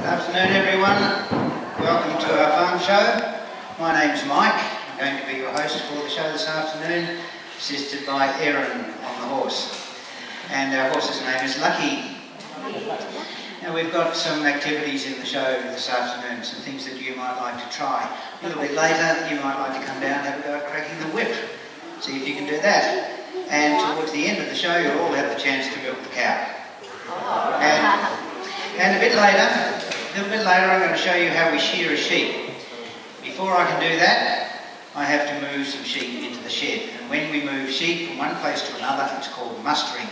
Good afternoon everyone, welcome to our farm show. My name's Mike, I'm going to be your host for the show this afternoon, assisted by Erin on the horse. And our horse's name is Lucky. Now we've got some activities in the show this afternoon, some things that you might like to try. A little bit later you might like to come down and have a go at cracking the whip, see if you can do that. And towards the end of the show you'll all have the chance to milk the cow. And a little bit later I'm going to show you how we shear a sheep. Before I can do that, I have to move some sheep into the shed. And when we move sheep from one place to another, it's called mustering.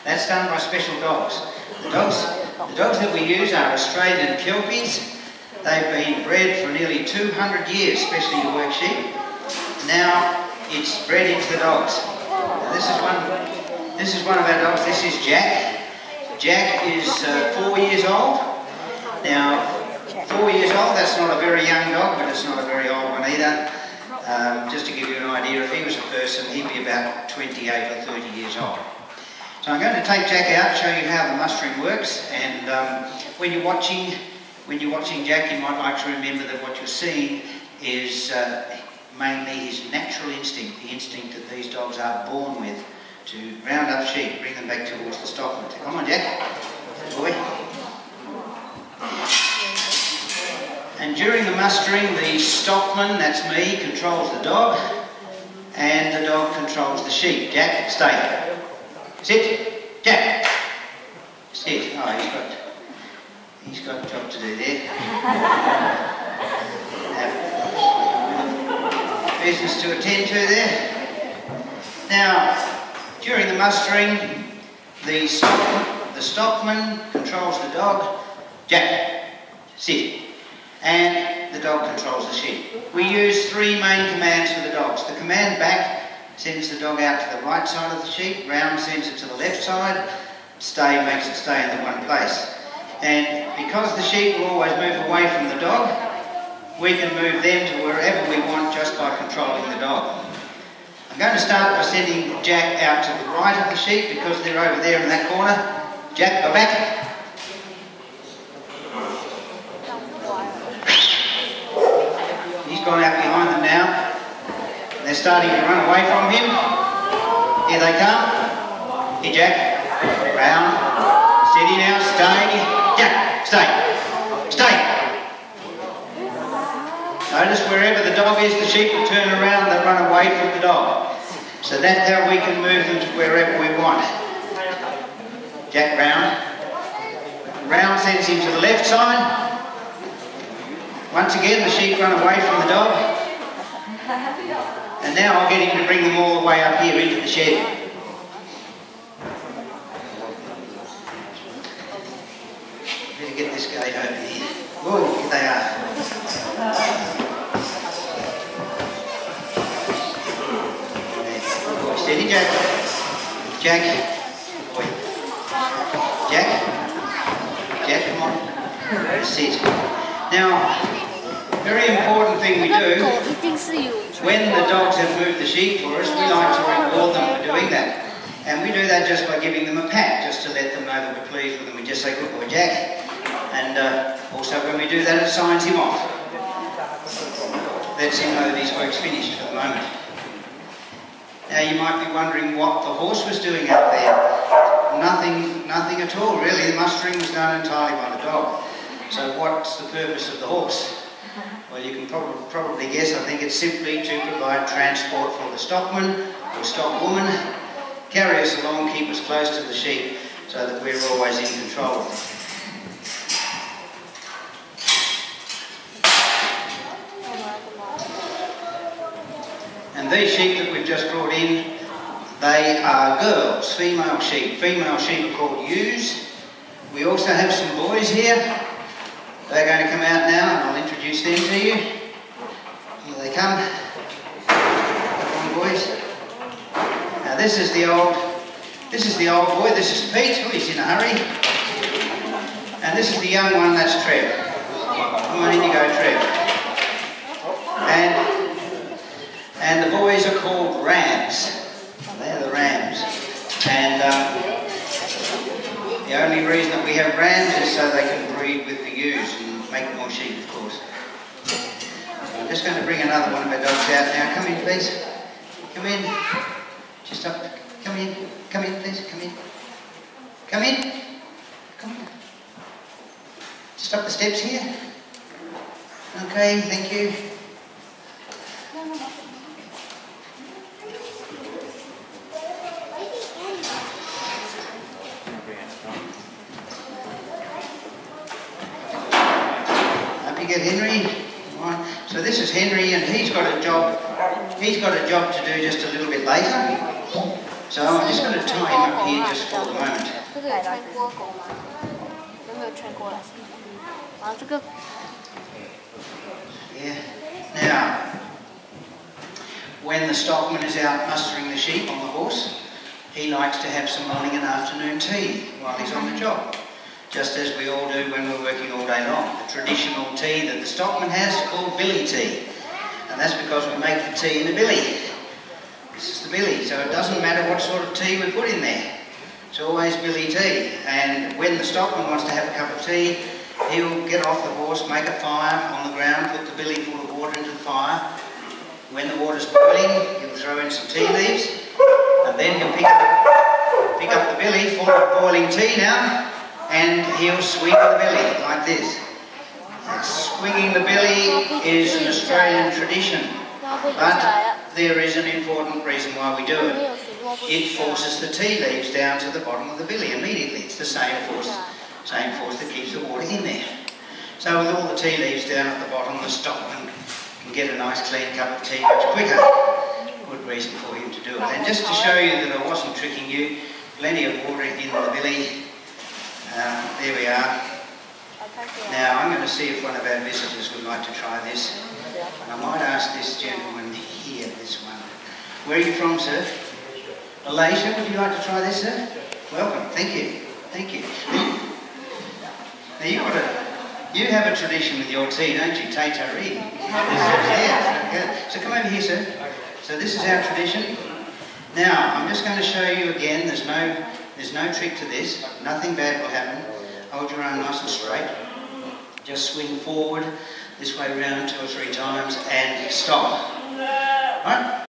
That's done by special dogs. The dogs that we use are Australian Kelpies. They've been bred for nearly 200 years, especially the work sheep. Now it's bred into the dogs. Now, this is one of our dogs. This is Jack. Jack is 4 years old. Now, 4 years old, that's not a very young dog, but it's not a very old one either. Just to give you an idea, if he was a person, he'd be about 28 or 30 years old. So I'm going to take Jack out, show you how the mustering works, and when you're watching Jack, you might like to remember that what you're seeing is mainly his natural instinct, the instinct that these dogs are born with, to round up sheep, bring them back towards the stockman. Come on, Jack. Good boy. And during the mustering, the stockman, that's me, controls the dog, and the dog controls the sheep. Jack, stay. Sit. Jack. Sit. Oh, he's got a job to do there. Business to attend to there. Now, during the mustering, the stockman controls the dog. Jack, sit. And the dog controls the sheep. We use three main commands for the dogs. The command back sends the dog out to the right side of the sheep. Round sends it to the left side. Stay makes it stay in the one place. And because the sheep will always move away from the dog, we can move them to wherever we want just by controlling the dog. I'm going to start by sending Jack out to the right of the sheep because they're over there in that corner. Jack, go back. He's gone out behind them now. They're starting to run away from him. Here they come. Here, Jack. Round. Steady now. Stay. Jack, stay. Stay. Notice wherever the dog is, the sheep will turn around, they run away from the dog. So that's how we can move them to wherever we want. Jack, round. Round sends him to the left side. Once again, the sheep run away from the dog. And now I'll get him to bring them all the way up here into the shed. Better get this gate open here. Oh, here they are. Steady, Jack. Jack. Boy. Jack. Jack, come on. Sit. Now, very important thing we do, when the dogs have moved the sheep for us, we like to reward them for doing that. And we do that just by giving them a pat, just to let them know that we're pleased with them. We just say, good boy, Jack. And also when we do that, it signs him off. Lets him know that his work's finished for the moment. Now you might be wondering what the horse was doing out there. Nothing at all really. The mustering was done entirely by the dog. So what's the purpose of the horse? Well, you can probably guess. I think it's simply to provide transport for the stockman or stockwoman, carry us along, keep us close to the sheep so that we're always in control. And these sheep that we've just brought in, they are girls, female sheep. Female sheep are called ewes. We also have some boys here. They're going to come out now and I'll introduce them to you. Here they come. Come on, boys. Now this is the old boy. This is Pete. Oh, he's in a hurry. And this is the young one. That's Trev. Come on, in you go, Trev. And the boys are called rams. They're the rams. And The only reason that we have rams is so they can breed with the ewes and make more sheep, of course. I'm just going to bring another one of our dogs out now. Come in, please. Come in. Just up. Come in. Come in, please. Come in. Come in. Come on. Just up the steps here. Okay, thank you. Up you get, Henry. Right. So this is Henry, and he's got a job. He's got a job to do just a little bit later. So I'm just going to tie him up here just for the moment. Yeah. Now, when the stockman is out mustering the sheep on the horse, he likes to have some morning and afternoon tea while he's on the job, just as we all do when we're working all day long. The traditional tea that the stockman has is called billy tea, and that's because we make the tea in the billy. This is the billy, so it doesn't matter what sort of tea we put in there. It's always billy tea, and when the stockman wants to have a cup of tea, he'll get off the horse, make a fire on the ground, put the billy full of water into the fire. When the water's boiling, he'll throw in some tea leaves, and then he'll pick up the billy full of boiling tea now, and he'll swing the billy like this. And swinging the billy is an Australian tradition, but there is an important reason why we do it. It forces the tea leaves down to the bottom of the billy immediately. It's the same force that keeps the water in there. So with all the tea leaves down at the bottom, the stockman can get a nice clean cup of tea much quicker. Good reason for him to do it. And just to show you that I wasn't tricking you, plenty of water in the billy. There we are. Now I'm going to see if one of our visitors would like to try this. And I might ask this gentleman here, this one. Where are you from, sir? Malaysia. Would you like to try this, sir? Welcome. Thank you. Thank you. Now you have a tradition with your tea, don't you? Tay Taree. Yeah. So come over here, sir. So this is our tradition. Now I'm just going to show you again. There's no trick to this. Nothing bad will happen. Hold your arm nice and straight. Just swing forward this way round 2 or 3 times and stop. Right?